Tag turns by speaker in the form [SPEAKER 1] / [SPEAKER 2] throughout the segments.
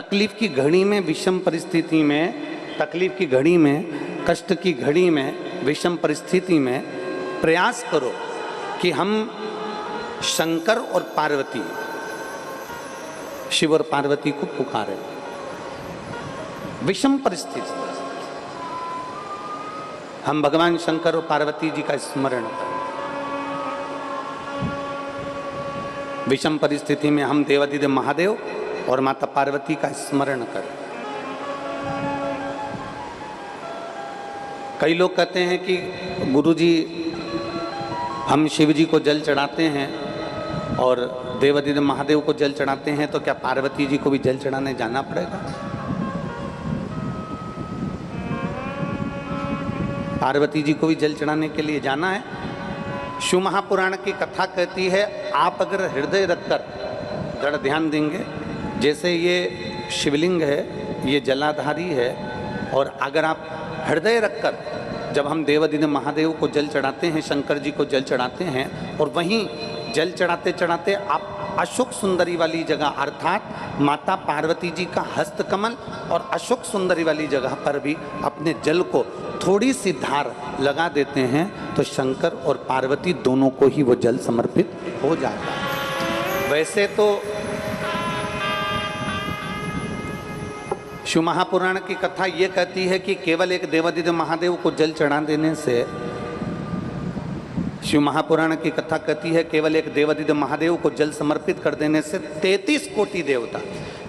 [SPEAKER 1] तकलीफ की घड़ी में, विषम परिस्थिति में, तकलीफ की घड़ी में, कष्ट की घड़ी में, विषम परिस्थिति में प्रयास करो कि हम शंकर और पार्वती, शिव और पार्वती को पुकारें। विषम परिस्थिति हम भगवान शंकर और पार्वती जी का स्मरण करें। विषम परिस्थिति में हम देवादिदेव महादेव और माता पार्वती का स्मरण करें। कई लोग कहते हैं कि गुरुजी हम शिव जी को जल चढ़ाते हैं और देवादिदेव महादेव को जल चढ़ाते हैं, तो क्या पार्वती जी को भी जल चढ़ाने जाना पड़ेगा? पार्वती जी को भी जल चढ़ाने के लिए जाना है। शिव महापुराण की कथा कहती है, आप अगर हृदय रखकर जड़ ध्यान देंगे, जैसे ये शिवलिंग है, ये जलाधारी है, और अगर आप हृदय रखकर जब हम देवादिदेव महादेव को जल चढ़ाते हैं, शंकर जी को जल चढ़ाते हैं, और वहीं जल चढ़ाते चढ़ाते आप अशोक सुंदरी वाली जगह अर्थात माता पार्वती जी का हस्तकमल और अशोक सुंदरी वाली जगह पर भी अपने जल को थोड़ी सी धार लगा देते हैं, तो शंकर और पार्वती दोनों को ही वो जल समर्पित हो जाता है। वैसे तो शिव महापुराण की कथा ये कहती है कि केवल एक देवादिदेव महादेव को जल चढ़ा देने से, शिव महापुराण की कथा कहती है केवल एक देवादिदेव महादेव को जल समर्पित कर देने से 33 कोटि देवता,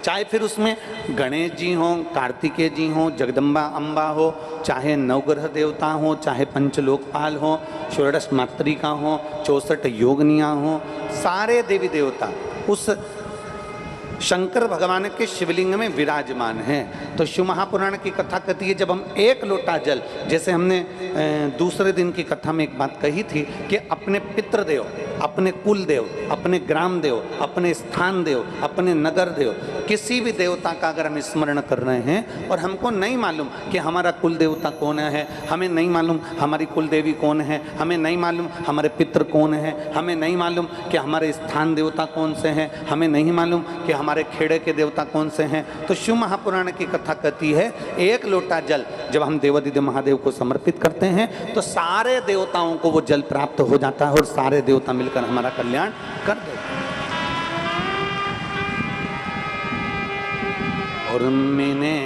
[SPEAKER 1] चाहे फिर उसमें गणेश जी हों, कार्तिकेय जी हों, जगदम्बा अम्बा हो, चाहे नवग्रह देवता हों, चाहे पंचलोकपाल हों, षोडश मातृका हों, 64 योगनियाँ हों, सारे देवी देवता उस शंकर भगवान के शिवलिंग में विराजमान हैं। तो शिव महापुराण की कथा कहती है, जब हम एक लोटा जल, जैसे हमने दूसरे दिन की कथा में एक बात कही थी कि अपने पितृदेव, अपने कुल देव, अपने ग्राम देव, अपने स्थान देव, अपने नगर देव, किसी भी देवता का अगर हम स्मरण कर रहे हैं और हमको नहीं मालूम कि हमारा कुल देवता कौन है, हमें नहीं मालूम हमारी कुल देवी कौन है, हमें नहीं मालूम हमारे पितृ कौन है, हमें नहीं मालूम कि हमारे स्थान देवता कौन से हैं, हमें नहीं मालूम कि हमारे खेड़े के देवता कौन से हैं, तो शिव महापुराण की कथा कहती है एक लोटा जल जब हम देवादिदेव महादेव को समर्पित करते हैं तो सारे देवताओं को वो जल प्राप्त हो जाता है और सारे देवता मिलकर हमारा कल्याण कर देते हैं। और मैंने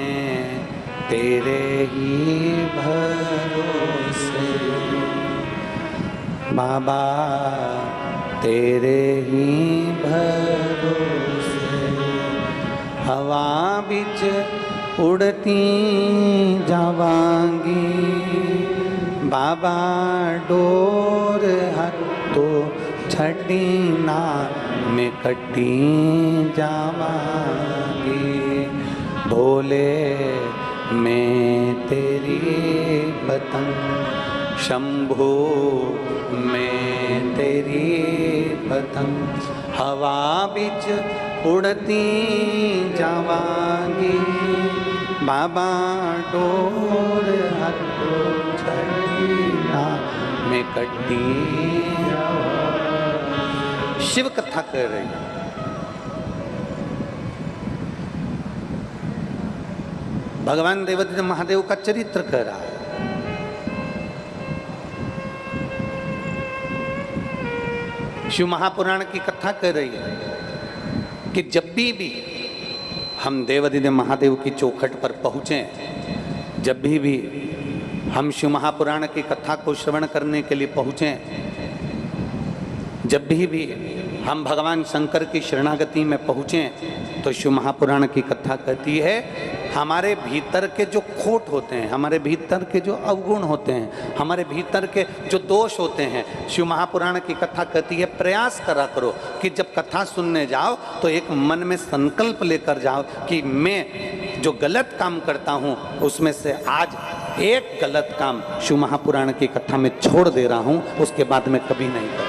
[SPEAKER 1] तेरे ही भरोसे बाबा, तेरे ही भरोसे हवा बिच उड़ती जावांगी बाबा, डोर हत्तो छड़ी ना में कटी जावांगी, भोले मैं तेरी पतंग, शंभो मैं तेरी पतंग, हवा बिच उड़ती जावांगी बाबा, डोर हत्तो छड़ी ना में कटी। शिव कथा कर रही है। भगवान देवादिदेव महादेव का चरित्र कर रहा है। शिव महापुराण की कथा कर रही है कि जब भी हम देवादिदेव महादेव की चौखट पर पहुँचें, जब भी हम शिव महापुराण की कथा को श्रवण करने के लिए पहुँचें, जब भी हम भगवान शंकर की शरणागति में पहुँचें, तो शिव महापुराण की कथा कहती है हमारे भीतर के जो खोट होते हैं, हमारे भीतर के जो अवगुण होते हैं, हमारे भीतर के जो दोष होते हैं, शिव महापुराण की कथा कहती है प्रयास करा करो कि जब कथा सुनने जाओ तो एक मन में संकल्प लेकर जाओ कि मैं जो गलत काम करता हूँ उसमें से आज एक गलत काम शिव महापुराण की कथा में छोड़ दे रहा हूँ, उसके बाद मैं कभी नहीं करूँ।